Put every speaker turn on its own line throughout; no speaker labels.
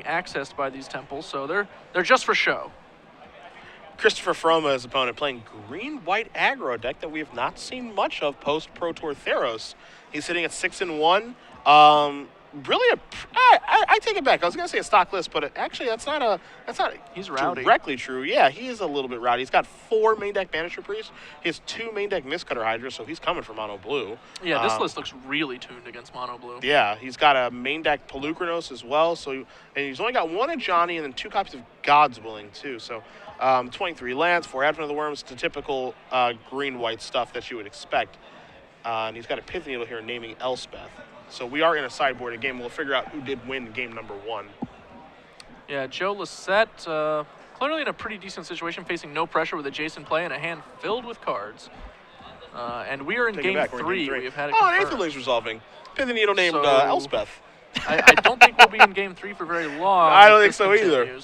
accessed by these temples, so they're just for show.
Christopher Fromme, his opponent, playing green-white aggro deck that we have not seen much of post Pro Tour Theros. He's sitting at 6-1. Really, I take it back. I was gonna say a stock list, but actually that's not
He's rowdy.
Directly true. Yeah, he is a little bit rowdy. He's got 4 main deck Banisher Priests. He has 2 main deck Mistcutter Hydra, so he's coming for mono blue.
Yeah, this list looks really tuned against mono blue.
Yeah, he's got a main deck Pelucranos as well. So, and he's only got 1 Ajani and then 2 copies of God's Willing too. So, 23 lands, 4 Advent of the Worms, the typical green-white stuff that you would expect. And he's got a Pith Needle here naming Elspeth. So we are in a sideboarded game. We'll figure out who did win game number 1.
Yeah, Joe Lossett, clearly in a pretty decent situation, facing no pressure with a Jason play and a hand filled with cards. And we are in game 3. We've had it confirmed.
Aetherling's resolving. Pith Needle named Elspeth.
I don't think we'll be in game 3 for very long.
I don't think so either.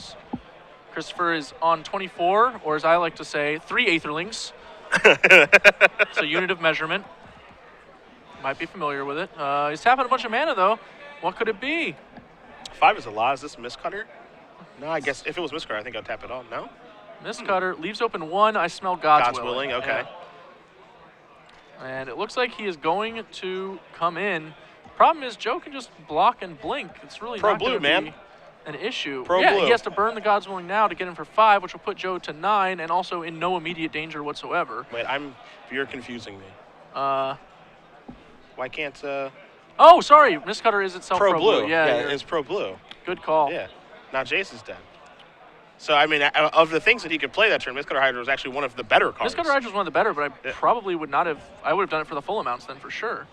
Christopher is on 24, or as I like to say, 3 Aetherlings. It's a unit of measurement. Might be familiar with it. He's tapping a bunch of mana, though. What could it be?
5 is a lot. Is this Mistcutter? No, I guess if it was Mistcutter, I think I'd tap it all. No?
Mistcutter leaves open 1. I smell God's Willing.
Okay.
Yeah. And it looks like he is going to come in. Problem is, Joe can just block and blink. It's really not going to be an issue.
Blue.
He has to burn the God's Willing now to get him for 5, which will put Joe to 9, and also in no immediate danger whatsoever.
Wait, you're confusing me. Why can't
Oh, sorry. Mistcutter is itself
Pro Blue.
Yeah,
it's Pro Blue.
Good call.
Yeah. Now Jace is dead. So, I mean, of the things that he could play that turn, Mistcutter Hydra was actually one of the better cards.
Mistcutter Hydra was one of the better, but I probably would not have. I would have done it for the full amounts then for sure.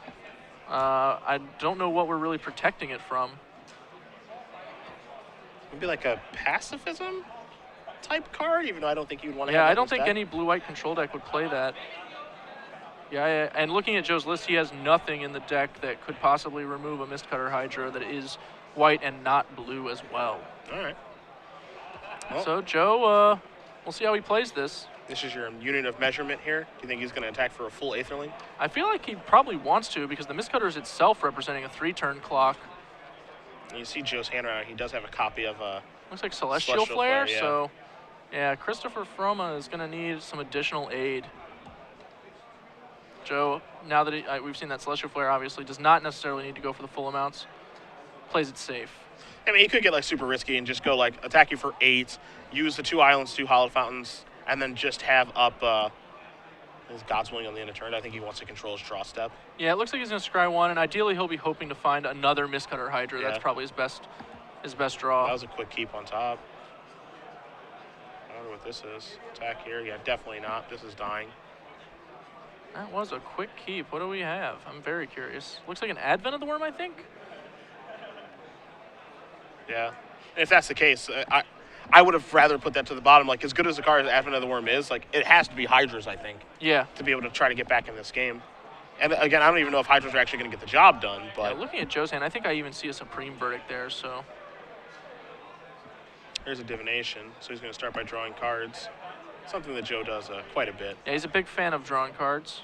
I don't know what we're really protecting it from.
Maybe like a pacifism type card, even though I don't think you'd want to have
Yeah,
that
I don't think
deck.
any blue-white control deck would play that. Yeah, and looking at Joe's list, he has nothing in the deck that could possibly remove a Mistcutter Hydra that is white and not blue as well.
All right.
Well, so Joe, we'll see how he plays this.
This is your unit of measurement here. Do you think he's going to attack for a full Aetherling?
I feel like he probably wants to because the Mistcutter is itself representing a 3-turn clock.
And you see Joe's hand right now. He does have a copy of
looks like Celestial Flare.
Yeah.
So, yeah, Christopher Fromme is going to need some additional aid. Joe, now that we've seen that Celestial Flare, obviously does not necessarily need to go for the full amounts. Plays it safe.
I mean, he could get like super risky and just go like attack you for 8, use the 2 islands, 2 Hallowed Fountains, and then just have up his God's Willing on the end of turn. I think he wants to control his draw step.
Yeah, it looks like he's going to scry 1, and ideally he'll be hoping to find another Mistcutter Hydra.
Yeah.
That's probably his best draw.
That was a quick keep on top. I wonder what this is. Attack here? Yeah, definitely not. This is dying.
That was a quick keep. What do we have? I'm very curious. Looks like an Advent of the Worm, I think.
Yeah. If that's the case, I would have rather put that to the bottom. Like, as good as the card as Advent of the Worm is, like, it has to be Hydras, I think.
Yeah.
To be able to try to get back in this game. And again, I don't even know if Hydras are actually going to get the job done. But
yeah, looking at Joe's hand, I think I even see a Supreme Verdict there, so.
Here's a Divination. So he's going to start by drawing cards. Something that Joe does quite a bit.
Yeah, he's a big fan of drawing cards.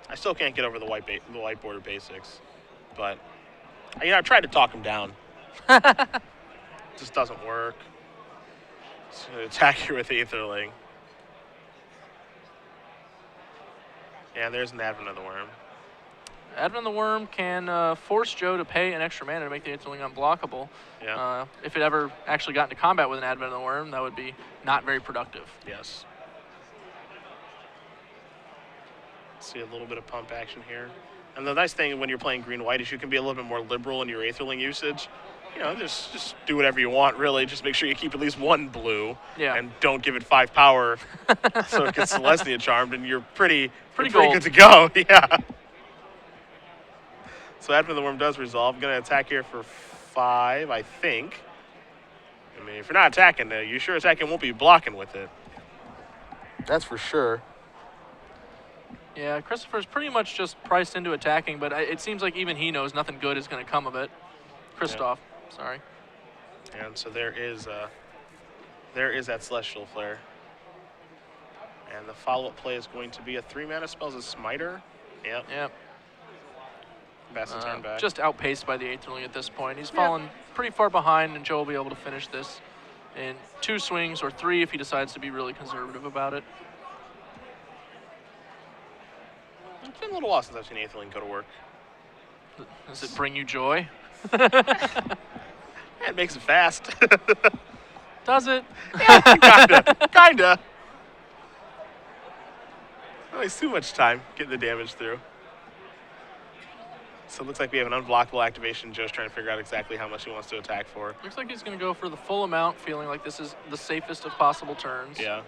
I still can't get over the white border basics. But, I've tried to talk him down. Just doesn't work. So attack here with Aetherling. Yeah, there's an Advent of the Worm.
Advent of the Worm can force Joe to pay an extra mana to make the Aetherling unblockable.
Yeah.
If it ever actually got into combat with an Advent of the Worm, that would be not very productive.
Yes. See a little bit of pump action here. And the nice thing when you're playing green-white is you can be a little bit more liberal in your Aetherling usage. Just do whatever you want, really. Just make sure you keep at least 1 blue.
Yeah.
And don't give it 5 power so it gets Celestia charmed, and you're pretty good
gold.
to go. Yeah. So Advent of the Worm does resolve. I'm going to attack here for 5, I think. I mean, if you're not attacking, you sure attacking won't be blocking with it. That's for sure.
Yeah, Christopher's pretty much just priced into attacking, but it seems like even he knows nothing good is going to come of it. Christoph, sorry.
And so there is that Celestial Flare. And the follow-up play is going to be a 3-mana spell. Is it Smiter? Yep.
Yep.
Pass the turn back.
Just outpaced by the Aetherling at this point. He's fallen pretty far behind, and Joe will be able to finish this in 2 swings or 3 if he decides to be really conservative about it.
It's been a little while since I've seen Aetherling go to work.
Does it bring you joy?
Yeah, it makes it fast.
Does it?
Kinda. Not waste too much time getting the damage through. So it looks like we have an unblockable activation. Joe's trying to figure out exactly how much he wants to attack for.
Looks like he's going to go for the full amount, feeling like this is the safest of possible turns.
Yeah.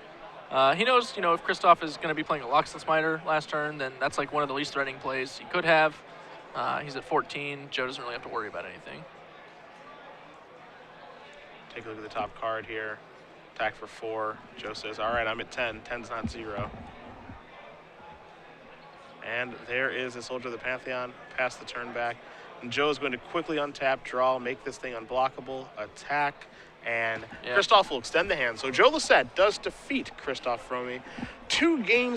He knows, if Christoph is going to be playing a Lossett Smiter last turn, then that's like one of the least threatening plays he could have. He's at 14. Joe doesn't really have to worry about anything.
Take a look at the top card here. Attack for 4. Joe says, all right, I'm at 10. 10's not 0. And there is a Soldier of the Pantheon. Pass the turn back. And Joe is going to quickly untap, draw, make this thing unblockable, attack, and Christoph will extend the hand. So Joe Lossett does defeat Christoph Fromme 2 games